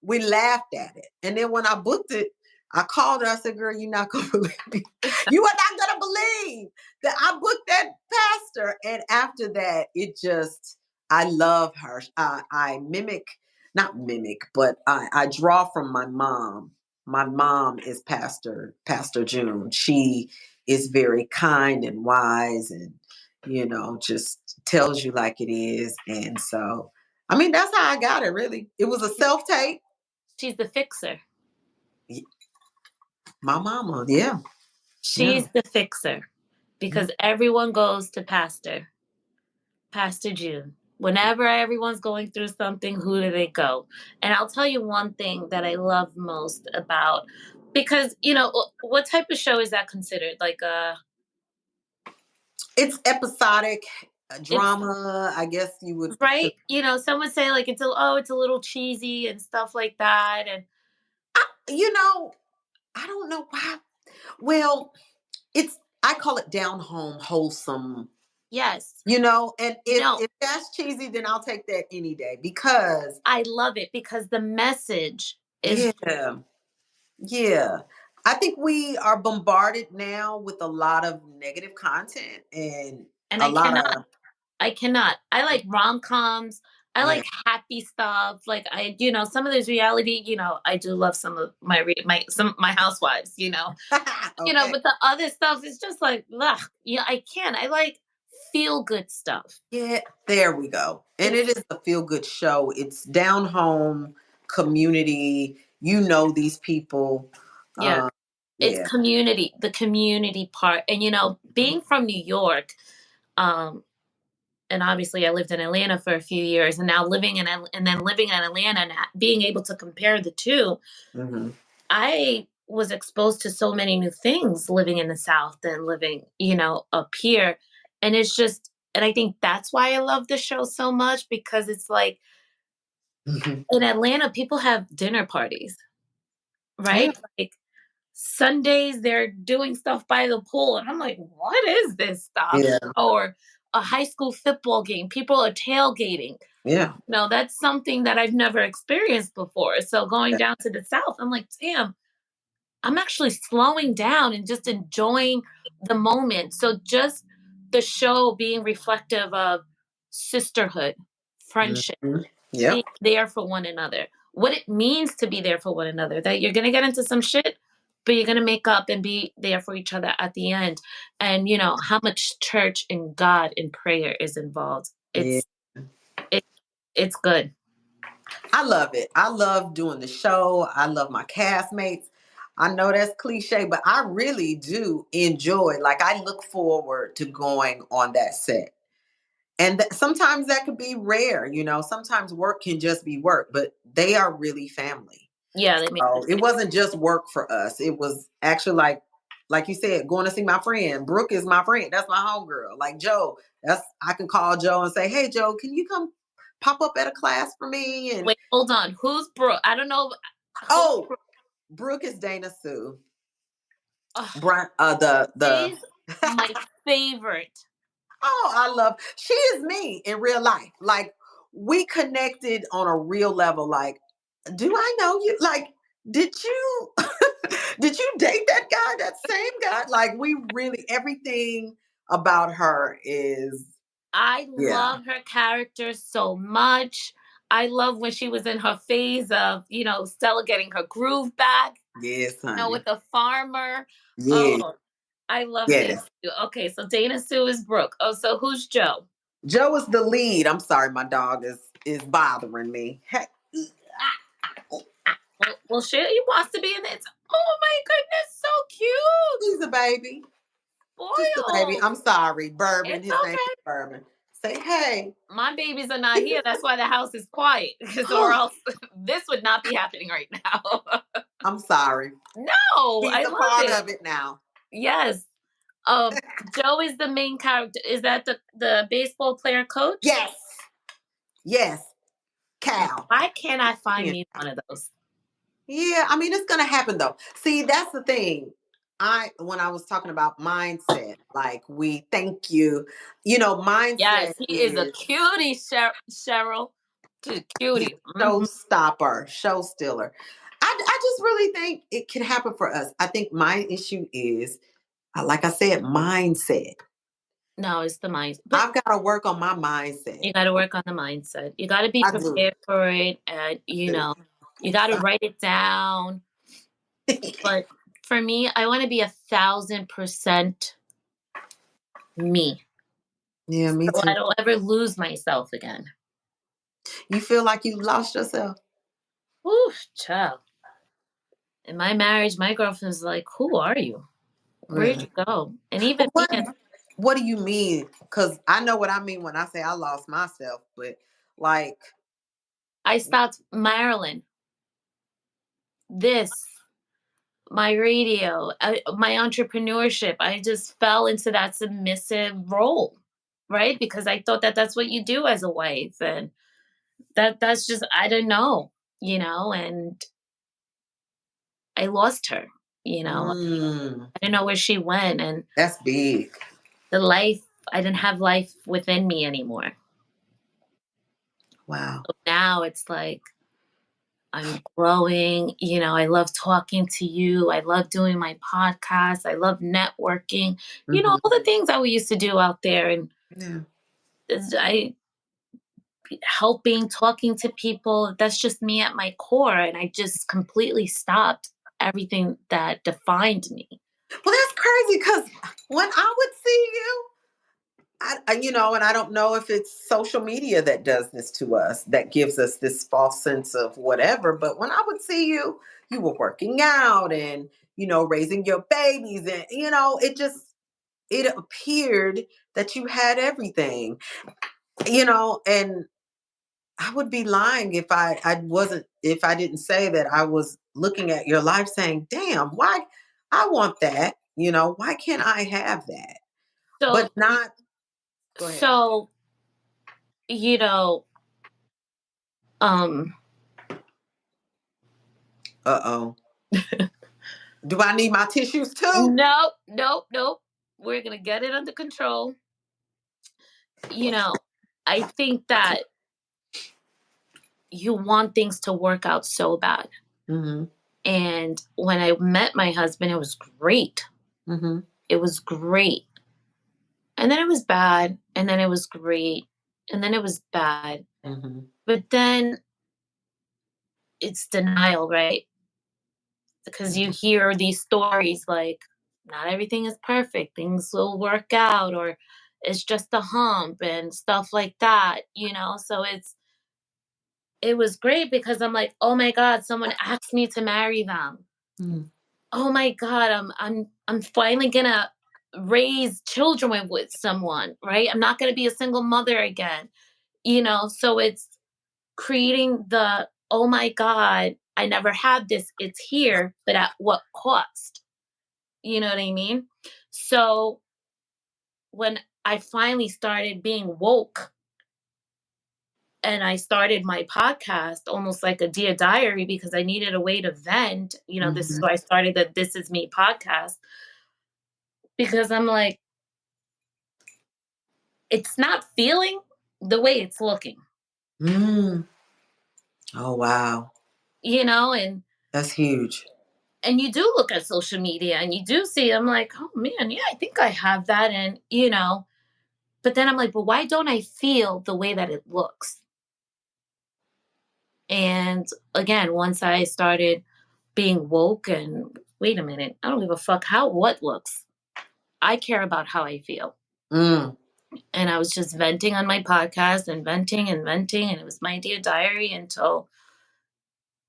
We laughed at it. And then when I booked it, I called her. I said, girl, you're not gonna believe me. You are not gonna believe that I booked that pastor. And after that, I love her. I mimic, not mimic, but I draw from my mom. My mom is Pastor June. She is very kind and wise and, just tells you like it is. And so, I mean, that's how I got it, really. It was a self tape. She's the fixer. My mama, yeah, yeah. She's the fixer Yeah. because everyone goes to Pastor June. Whenever everyone's going through something, who do they go? And I'll tell you one thing that I love most about because what type of show is that considered? Like It's episodic it's drama, I guess you would. right. Some would say like it's a little cheesy and stuff like that. And You know, I don't know why. Well, I call it down home wholesome. yes, And no, if that's cheesy, then I'll take that any day because I love it because the message is yeah, yeah. I think we are bombarded now with a lot of negative content and And a lot of I cannot. I like rom-coms. I yeah. like happy stuff. Like some of this reality, I do love some of my housewives, Okay. but the other stuff is just like, ugh, I can't. I like feel good stuff. Yeah, there we go. And It's it is a feel good show. It's down home community. You know these people. Yeah, it's Yeah. the community part. And being from New York, um, and obviously I lived in Atlanta for a few years, and now and then living in Atlanta and being able to compare the two, Hmm. I was exposed to so many new things living in the South than living, up here. And it's just, and I think that's why I love the show so much, because it's like Hmm. in Atlanta, people have dinner parties, Yeah. right? Like Sundays, they're doing stuff by the pool. And I'm like, what is this stuff? Yeah. Or a high school football game, people are tailgating. Yeah. No, that's something that I've never experienced before. So going down to the South, I'm like, damn, I'm actually slowing down and just enjoying the moment. So just the show being reflective of sisterhood, friendship, Hmm. being Yep. there for one another, what it means to be there for one another, that you're going to get into some shit, but you're going to make up and be there for each other at the end. And how much church and God and prayer is involved. Yeah. It, it's good. I love it. I love doing the show. I love my castmates. I know that's cliche, but I really do enjoy. Like I look forward to going on that set. And sometimes that could be rare, sometimes work can just be work, but they are really family. Yeah, they make So it wasn't just work for us. It was actually like you said, going to see my friend. Brooke is my friend. That's my homegirl. Like Joe, I can call Joe and say, "Hey Joe, can you come pop up at a class for me?" And Wait, hold on. Who's Brooke? I don't know. Who's oh, Brooke? Brooke is Dana Sue. Oh, Brian, the she's my favorite. oh, I love. She is me in real life. Like we connected on a real level. Like, do I know you? Like, did you did you date that guy? That same guy? Like, we really everything about her is I yeah. love her character so much. I love when she was in her phase of, Stella getting her groove back, Yes, honey. with the farmer. Yeah. Oh, I love Dana Yes. Sue. Okay, so Dana Sue is Brooke. Oh, so who's Joe? Joe is the lead. I'm sorry, my dog is bothering me. Hey, Well, she wants to be in it. Oh my goodness, so cute. he's a baby. Just a baby. Spoiled. I'm sorry. Bourbon. It's His name is okay. Bourbon. Say hey. My babies are not here. That's why the house is quiet. Because or else this would not be happening right now. I'm sorry. No, He's I a love part it. of it now. Yes. Joe is the main character. Is that the baseball player coach? Yes. Yes. Cal. Why can't I find Yeah. me one of those? Yeah, I mean it's gonna happen though. See, that's the thing. When I was talking about mindset, like we thank you, Yes, mindset he is a is cutie, Cheryl. She's a he's cutie. a showstopper, show stiller. I just really think it can happen for us. I think my issue is, like I said, mindset. No, it's the mind. But I've got to work on my mindset. you got to work on the mindset. You got to be I do. prepared for it, and you got to write it down. But for me, I want to be 1,000% me, Yeah, me so I too. don't ever lose myself again. You feel like you lost yourself? Ooh, child. In my marriage, my girlfriend's like, "Who are you? Where'd Really? you go?" And But even me, what do you mean? Because I know what I mean when I say I lost myself, but like, I stopped Marilyn. This, my radio, my entrepreneurship. I just fell into that submissive role, right? Because I thought that that's what you do as a wife, and that's just I don't know, and I lost her. mm, I didn't know where she went, and that's big. the life I didn't have life within me anymore. Wow. So now it's like I'm growing. I love talking to you. I love doing my podcast. I love networking. Mhm. All the things that we used to do out there. And Yeah. I helping, talking to people. That's just me at my core. And I just completely stopped everything that defined me. Well, that's crazy because when I would see you, and I don't know if it's social media that does this to us, that gives us this false sense of whatever. But when I would see you, you were working out and, raising your babies. And, it appeared that you had everything, and I would be lying if if I didn't say that I was looking at your life saying, damn, why I want that, why can't I have that? But So, not, go ahead. so, you know, um, Uh-oh. Do I need my tissues too? nope, nope, nope. We're going to get it under control. You know, I think that you want things to work out so bad. Mm-hmm. And when I met my husband, it was great. Mm-hmm. It was great. And then it was bad. And then it was great. And then it was bad. Mm-hmm. But then it's denial, right? Because you hear these stories like, not everything is perfect, things will work out, or it's just a hump and stuff like that. So it was great because I'm like, oh my God, someone asked me to marry them. Mm-hmm. Oh my God, I'm finally gonna raise children with someone, right? I'm not gonna be a single mother again. So it's creating the, oh my God, I never had this, it's here, but at what cost? You know what I mean? So when I finally started being woke and I started my podcast almost like a dear diary because I needed a way to vent, this is Mm-hmm. why I started the This Is Me podcast, because I'm like, it's not feeling the way it's looking, Mm. Oh, wow. and That's huge. you do look at social media and you do see, I'm like, oh man, yeah, I think I have that. And but then I'm like, but why don't I feel the way that it looks? And again, once I started being woke and wait a minute, I don't give a fuck what looks. I care about how I feel. Mm. And I was just venting on my podcast and venting and venting. And it was my dear diary until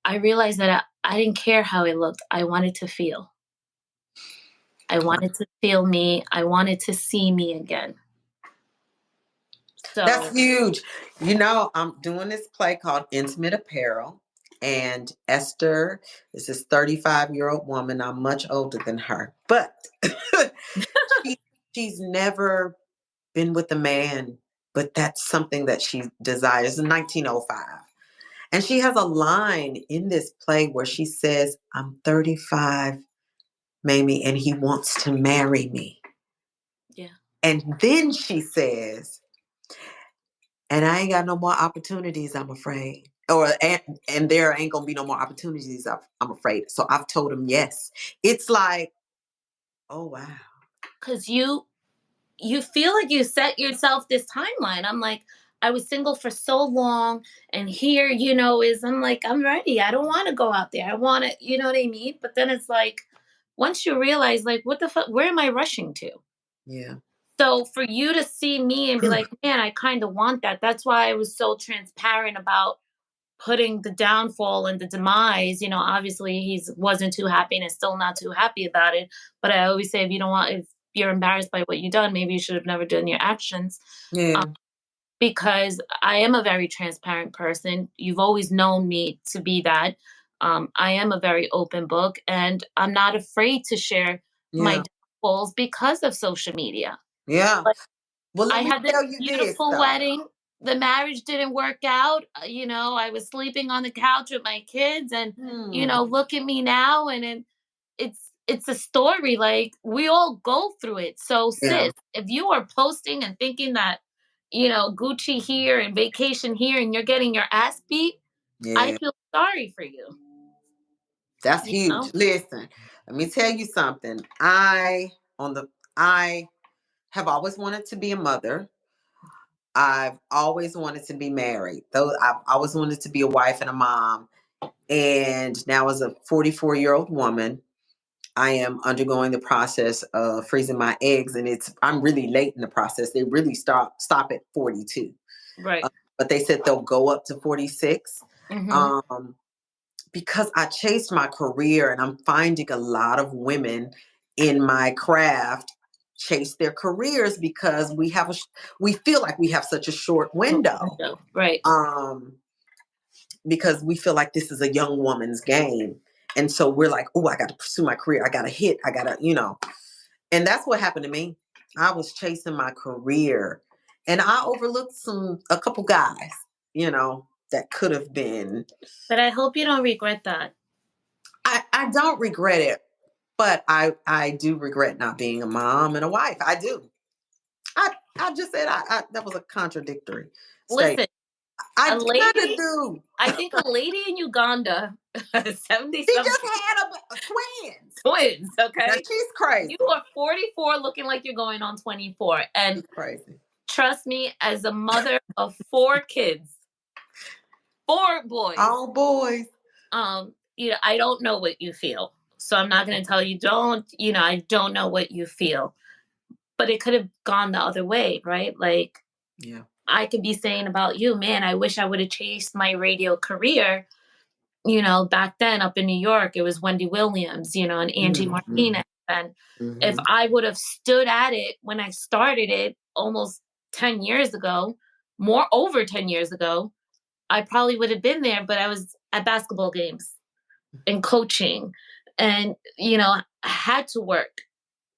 I realized that I didn't care how it looked. I wanted to feel. I wanted to feel me. I wanted to see me again. That's So, huge. I'm doing this play called Intimate Apparel. And Esther is this 35-year-old woman. I'm much older than her. But she, she's never been with a man, but that's something that she desires in 1905. And she has a line in this play where she says, I'm 35, Mamie, and he wants to marry me. yeah. And then she says, and I ain't got no more opportunities, I'm afraid. And there ain't gonna be no more opportunities, I'm afraid. So I've told him yes. It's like, oh wow. Because you feel like you set yourself this timeline. I'm like, I was single for so long, and here, is I'm like, I'm ready. I don't want to go out there. I want to, you know what I mean? But then it's like, once you realize, like, what the fuck, where am I rushing to? Yeah. So for you to see me and be like, man, I kind of want that. That's why I was so transparent about putting the downfall and the demise. Obviously he wasn't too happy and is still not too happy about it. But I always say, if you're embarrassed by what you've done, maybe you should have never done your actions. Um, Yeah. because I am a very transparent person. You've always known me to be that. I am a very open book, and I'm not afraid to share my Yeah. downfalls because of social media. Yeah. Well, I let me had this tell you this beautiful though. wedding. The marriage didn't work out. I was sleeping on the couch with my kids, and Hmm. look at me now. And it's a story. Like, we all go through it. So, Yeah. sis, if you are posting and thinking that Gucci here and vacation here, and you're getting your ass beat, I Yeah. feel sorry for you. That's You huge. know? Listen, let me tell you something. I have always wanted to be a mother. I've always wanted to be married. Though I've always wanted to be a wife and a mom. And now as a 44-year-old woman, I am undergoing the process of freezing my eggs, and I'm really late in the process. They really stop at 42. Right. But they said they'll go up to 46. Mm-hmm. Um, because I chased my career, and I'm finding a lot of women in my craft chase their careers because we feel like we have such a short window. Right. Because we feel like this is a young woman's game. And so we're like, oh, I got to pursue my career. I got to hit. I got to, and that's what happened to me. I was chasing my career, and I overlooked a couple guys, that could have been. But I hope you don't regret that. I don't regret it, but I do regret not being a mom and a wife. I do. I just said that was a contradictory Listen, statement. I a kind of lady, do. I think a lady in Uganda, 70 She something just had twins. twins, Now okay? she's crazy. You are 44 looking like you're going on 24. And She's crazy. trust me, as a mother of 4 kids, 4 boys, All boys. I don't know what you feel. So I'm not going to tell you I don't know what you feel. But it could have gone the other way, right? Like, yeah, I could be saying about you, man, I wish I would have chased my radio career. Back then up in New York, it was Wendy Williams, and Angie Martinez. And if I would have stood at it when I started it almost 10 years ago, over 10 years ago, I probably would have been there, but I was at basketball games and coaching and, I had to work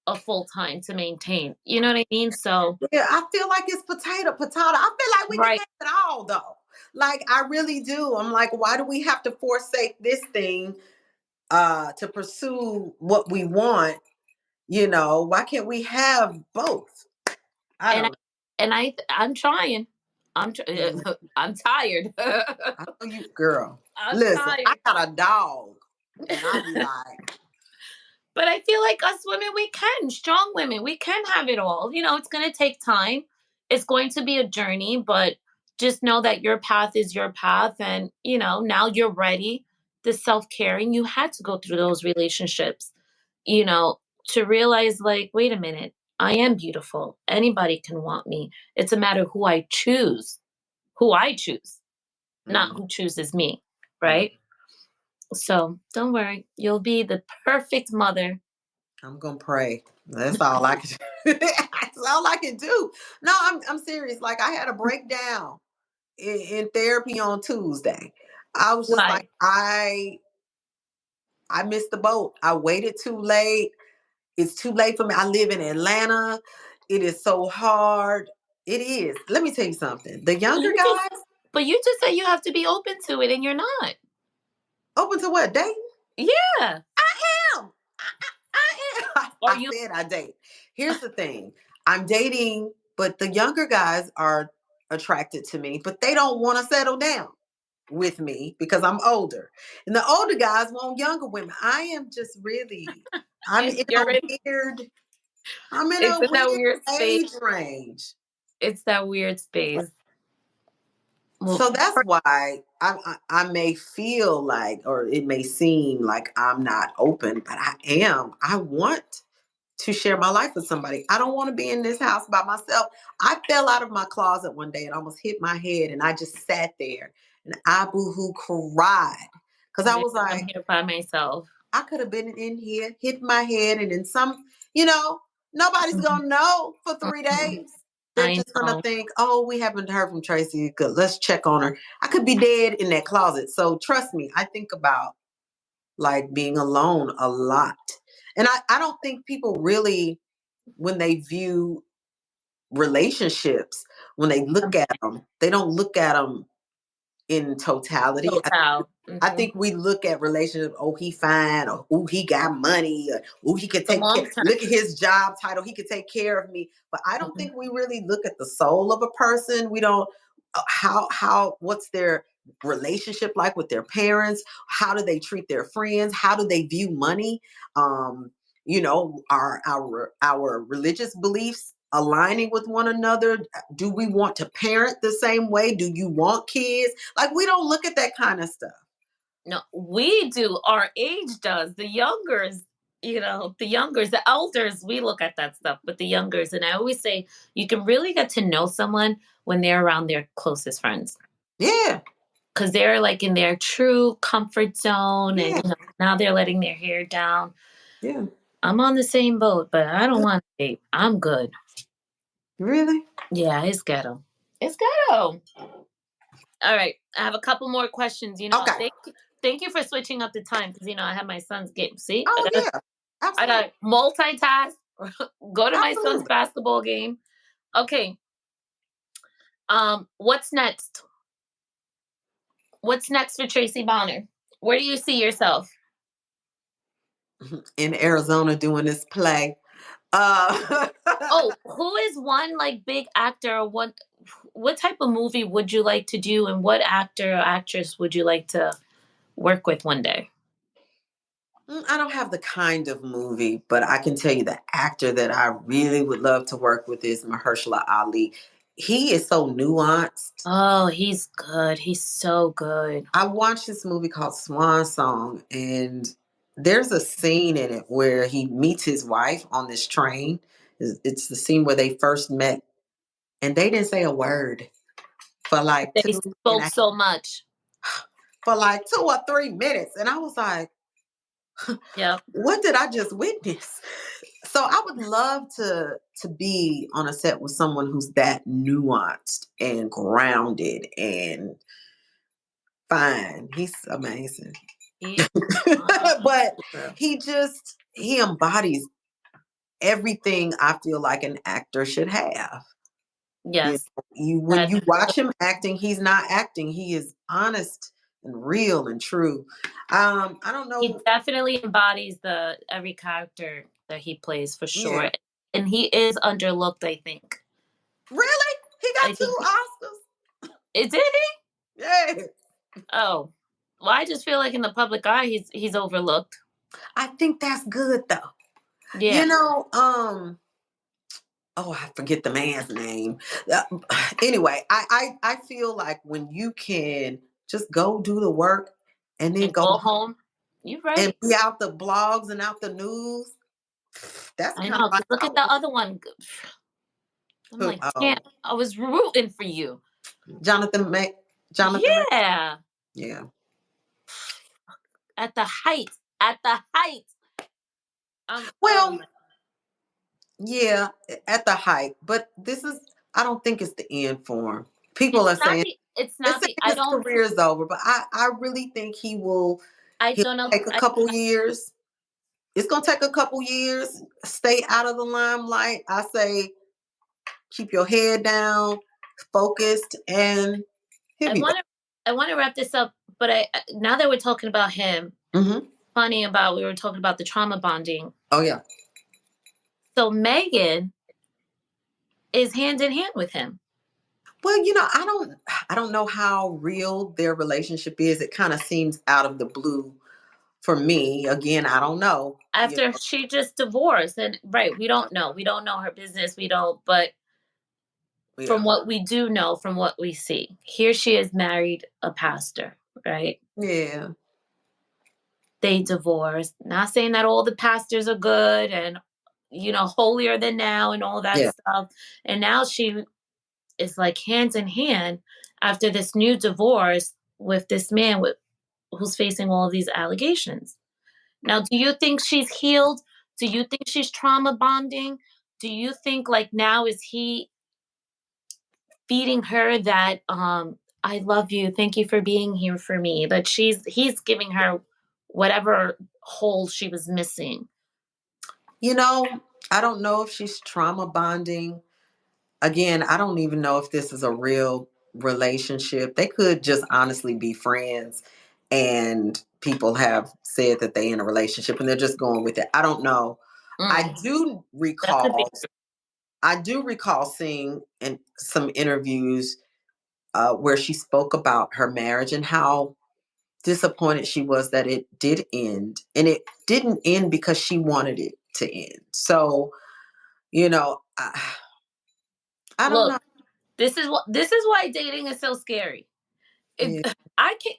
a full time to maintain. You know what I mean? So yeah, I feel like it's potato. I feel like we can right. have it all, though. Like I really do. I'm like, why do we have to forsake this thing to pursue what we want? Why can't we have both? I And don't I'm trying. know. I'm tired. I know you, girl. I'm Listen, I tired. got a dog, and I be like, But I feel like us women, strong women, we can have it all. It's going to take time. It's going to be a journey, but just know that your path is your path. And, now you're ready. The self-caring, you had to go through those relationships, to realize like, wait a minute, I am beautiful. Anybody can want me. It's a matter of who I choose, not who chooses me. Right. So don't worry. You'll be the perfect mother. I'm gonna pray. That's all I can. That's all I can do. No, I'm serious. Like I had a breakdown in therapy on Tuesday. I was just like, Why? I missed the boat. I waited too late. It's too late for me. I live in Atlanta. It is so hard. It is. Let me tell you something. The But younger you just, guys but you just said you have to be open to it, and you're not. open to what? Dating? Yeah. I am. I am. Or I you? said I date. Here's the thing. I'm dating, but the younger guys are attracted to me, but they don't want to settle down with me because I'm older. And the older guys want younger women. I am just really, I'm in a You're in. weird, I'm in It's a in that weird weird space. age range. It's that weird space. Well, So that's why I may feel like, or it may seem like I'm not open, but I am. I want to share my life with somebody. I don't want to be in this house by myself. I fell out of my closet one day and almost hit my head, and I just sat there and I boohoo cried because I was I'm like, here by myself. I could have been in here, hit my head, and in you know, nobody's Mhm. gonna know for 3 days. Mhm. They're I just gonna know. think, oh, we haven't heard from Tracy. Good, let's check on her. I could be dead in that closet. So trust me, I think about like being alone a lot. And I don't think people really, when they view relationships, when they look at them, they don't look at them in totality. Total. I Mm-hmm. think we look at relationships, oh, he fine, or oh, he got money, or oh, he could The take care. long term. Look at his job title, he could take care of me. But I don't Mhm. think we really look at the soul of a person. We don't what's their relationship like with their parents? How do they treat their friends? How do they view money? Are our religious beliefs aligning with one another? Do we want to parent the same way? Do you want kids? Like, we don't look at that kind of stuff. No, we do. Our age does. The youngers, the elders, we look at that stuff, but the youngers, and I always say you can really get to know someone when they're around their closest friends. Yeah. Because they're like in their true comfort zone, and Yeah. now they're letting their hair down. Yeah. I'm on the same boat, but I don't want to date. I'm good. Really? Yeah, it's ghetto. It's ghetto. All right, I have a couple more questions. Okay. Thank you for switching up the time because I have my son's game. See, Oh yeah. I Absolutely. got multitask. Go to my son's Absolutely. basketball game. Okay. What's next? What's next for Tracey Bonner? Where do you see yourself? In Arizona doing this play. Uh Oh, who is one like big actor or what type of movie would you like to do and what actor or actress would you like to work with one day? I don't have the kind of movie, but I can tell you the actor that I really would love to work with is Mahershala Ali. He is so nuanced. Oh, he's good. He's so good. I watched this movie called Swan Song, and there's a scene in it where he meets his wife on this train. It's the scene where they first met, and they didn't say a word for like They two and spoke a, so much. for like 2 or 3 minutes, and I was like, Yeah. what did I just witness? So I would love to be on a set with someone who's that nuanced and grounded and fine. He's amazing. He, But he embodies everything I feel like an actor should have. yes. When That you watch him acting, he's not acting. He is honest and real and true. I don't he know. definitely embodies the every character that he plays for Yeah. sure. And he is underlooked, I think. Really? He I got think 2 Oscars? did he? Yeah. Oh. Well, I just feel like in the public eye he's overlooked. I think that's good though. Yeah. You know, oh, I forget the man's name. Uh, anyway, I feel like when you can just go do the work and then And go go home home. You're and right. be out the blogs and out the news, that's I kind of know, like because look I at the would other one. I'm who like, damn, I was rooting for you. Jonathan May Jonathan May. Yeah. Yeah. At the height. At the height. Oh Well, my, yeah, at the height, but this is I don't think it's the end for him. People it's are not saying the it's they're not saying the I his don't career is over, but I really think I he'll don't know. take a couple years. It's gonna take a couple years. Stay out of the limelight. I say keep your head down, focused, and he'll I be back. want to I want to wrap this up, but now that we're talking about him, Hmm. funny about we were talking about the trauma bonding. Oh yeah. So Megan is hand in hand with him. Well, I don't know how real their relationship is. It kind of seems out of the blue for me. Again, I don't know. After she just divorced, and right, we don't know her business, we don't, but from Yeah. what we do know, from what we see, here she is married a pastor, right? Yeah. They divorced. Not saying that all the pastors are good and holier than now and all that Yeah. stuff. And now she is like hands in hand after this new divorce with this man who's facing all of these allegations. Now, do you think she's healed? Do you think she's trauma bonding? Do you think like now is he feeding her that I love you, thank you for being here for me, that he's giving her whatever hole she was missing? You know, I don't know if she's trauma bonding. Again, I don't even know if this is a real relationship. They could just honestly be friends and people have said that they in a relationship and they're just going with it. I don't know. I Mm, do that could be recall I do recall seeing in some interviews where she spoke about her marriage and how disappointed she was that it did end. And it didn't end because she wanted it to end. So, you know, I don't know. Look, this is why dating is so scary. If Yeah.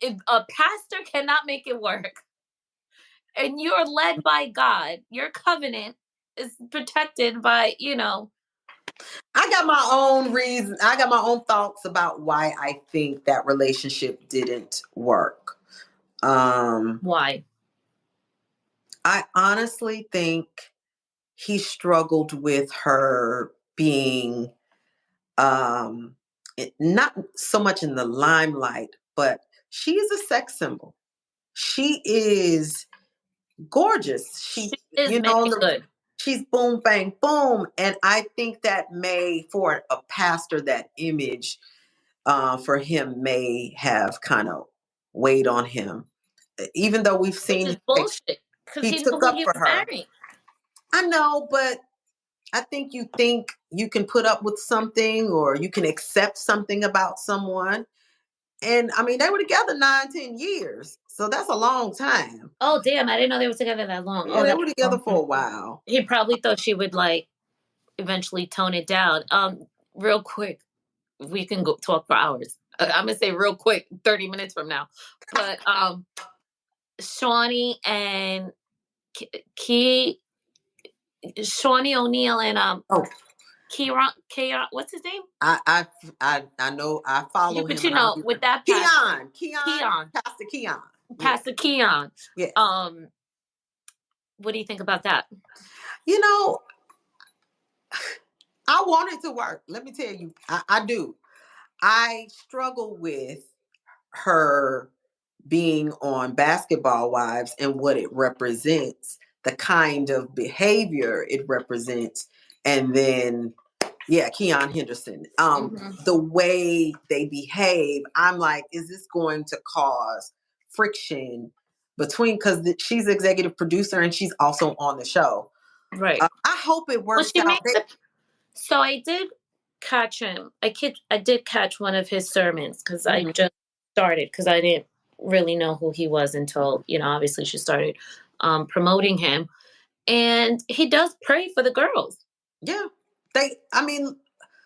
if a pastor cannot make it work, and you're led by God, your covenant is protected by, I got my own reason. I got my own thoughts about why I think that relationship didn't work. why. I honestly think he struggled with her being not so much in the limelight, but she is a sex symbol. She is gorgeous. She is very The, good. she's boom, bang, boom. And I think that may, for a pastor, that image for him may have kind of weighed on him. Even though we've Which seen is bullshit, because he he knew took who up he for was her. marrying. I know, but I think you can put up with something or you can accept something about someone. And I mean, they were together 9, 10 years. So that's a long time. Oh damn, I didn't know they were together that long. Yeah, Oh, they that's were a together long for time. a while. He probably thought she would like eventually tone it down. Real quick, we can go talk for hours. I'm gonna say real quick, 30 minutes from now. But Shawnee and Key, Shawnee O'Neal and Oh, Kieran, what's his name? I know I follow But him and I don't with even that pastor, Keon, Keon, Pastor Keon. Yeah. Pastor Keon. Yes. What do you think about that? You know, I want it to work. Let me tell you, I do. I struggle with her being on Basketball Wives and what it represents, the kind of behavior it represents, and then Keon Henderson. The way they behave, I'm like, is this going to cause friction between? Because she's executive producer and she's also on the show. Right. I hope it Well, works she out. makes it. So I did catch him. I did catch one of his sermons because I Mhm. just started because I didn't really know who he was until obviously she started promoting him, and he does pray for the girls. Yeah, they. I mean,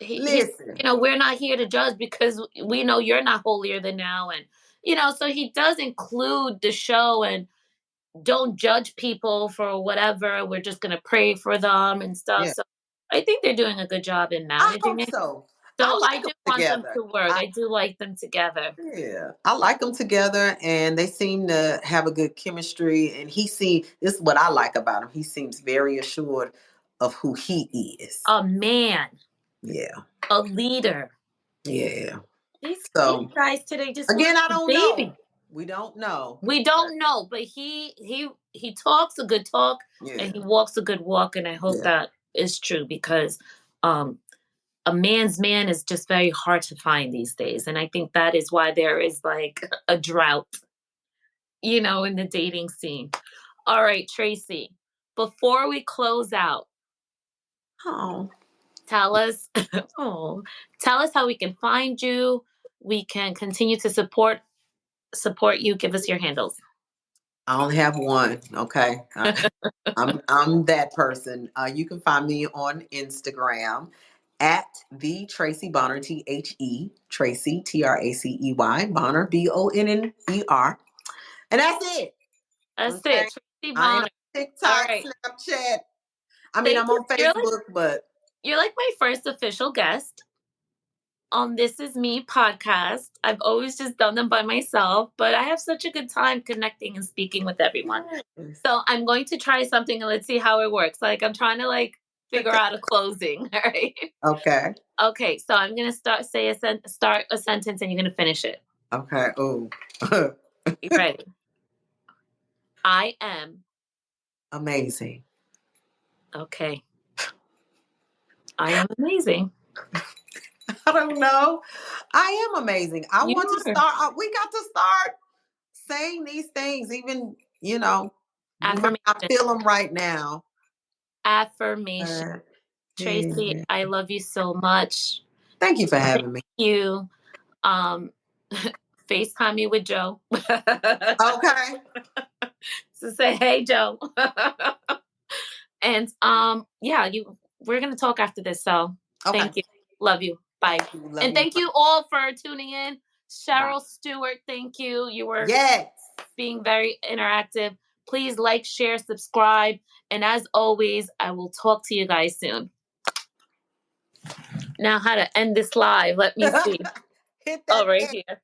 He's listen. we're not here to judge because we know you're not holier than now, and so he does include the show and don't judge people for whatever. We're just gonna pray for them and stuff. Yeah, So I think they're doing a good job in I managing hope it. so. I So I like do them want them together. to work. I do like them together. Yeah, I like them together, and they seem to have a good chemistry. And this is what I like about him. He seems very assured of who he is. A man, Yeah, a leader. yeah. These So guys today just want again, I a don't know. baby. We don't know. We But don't know, but he talks a good talk and yeah, he walks a good walk, and I hope yeah. that is true because um a man's man is just very hard to find these days, and I think that is why there is like a drought, in the dating scene. All right, Tracy, before we close out, Oh, tell us oh, tell us how we can find you. We can continue to support you. Give us your handles. I only have one. Okay, I'm that person. You can find me on Instagram at the Tracey Bonner, Tracy Tracey Bonner Bonner. And that's it. That's Okay. it. Tracy I ain't Bonner. on All TikTok, right. Snapchat. I mean, Thank I'm you. on Facebook, but You're like my first official guest on This Is Me podcast. I've always just done them by myself, but I have such a good time connecting and speaking with everyone. yes. So I'm going to try something and let's see how it works. Like I'm trying to figure Okay. out a closing. All right. Okay. Okay. So I'm gonna start a sentence and you're gonna finish it. Okay. Oh. You ready? I am. Amazing. Okay. I am amazing. I don't know. I am amazing. I You want to are. start. We got to start saying these things, even, you might not Affirmation. feel them right now. Affirmation. Uh, Tracy, yeah. I love you so much. Thank you for Thank having me. you. Um, FaceTime me with Joe. Okay. So say, hey, Joe. And yeah, we're gonna talk after this. So Okay. thank you. Love you. Bye. Thank you. Love And you. thank you all for tuning in. Bye. Cheryl Stewart, thank you. You were Yes. being very interactive. Please like, share, subscribe. And as always, I will talk to you guys soon. Now, how to end this live? Let me see. Hit Oh, that. right here.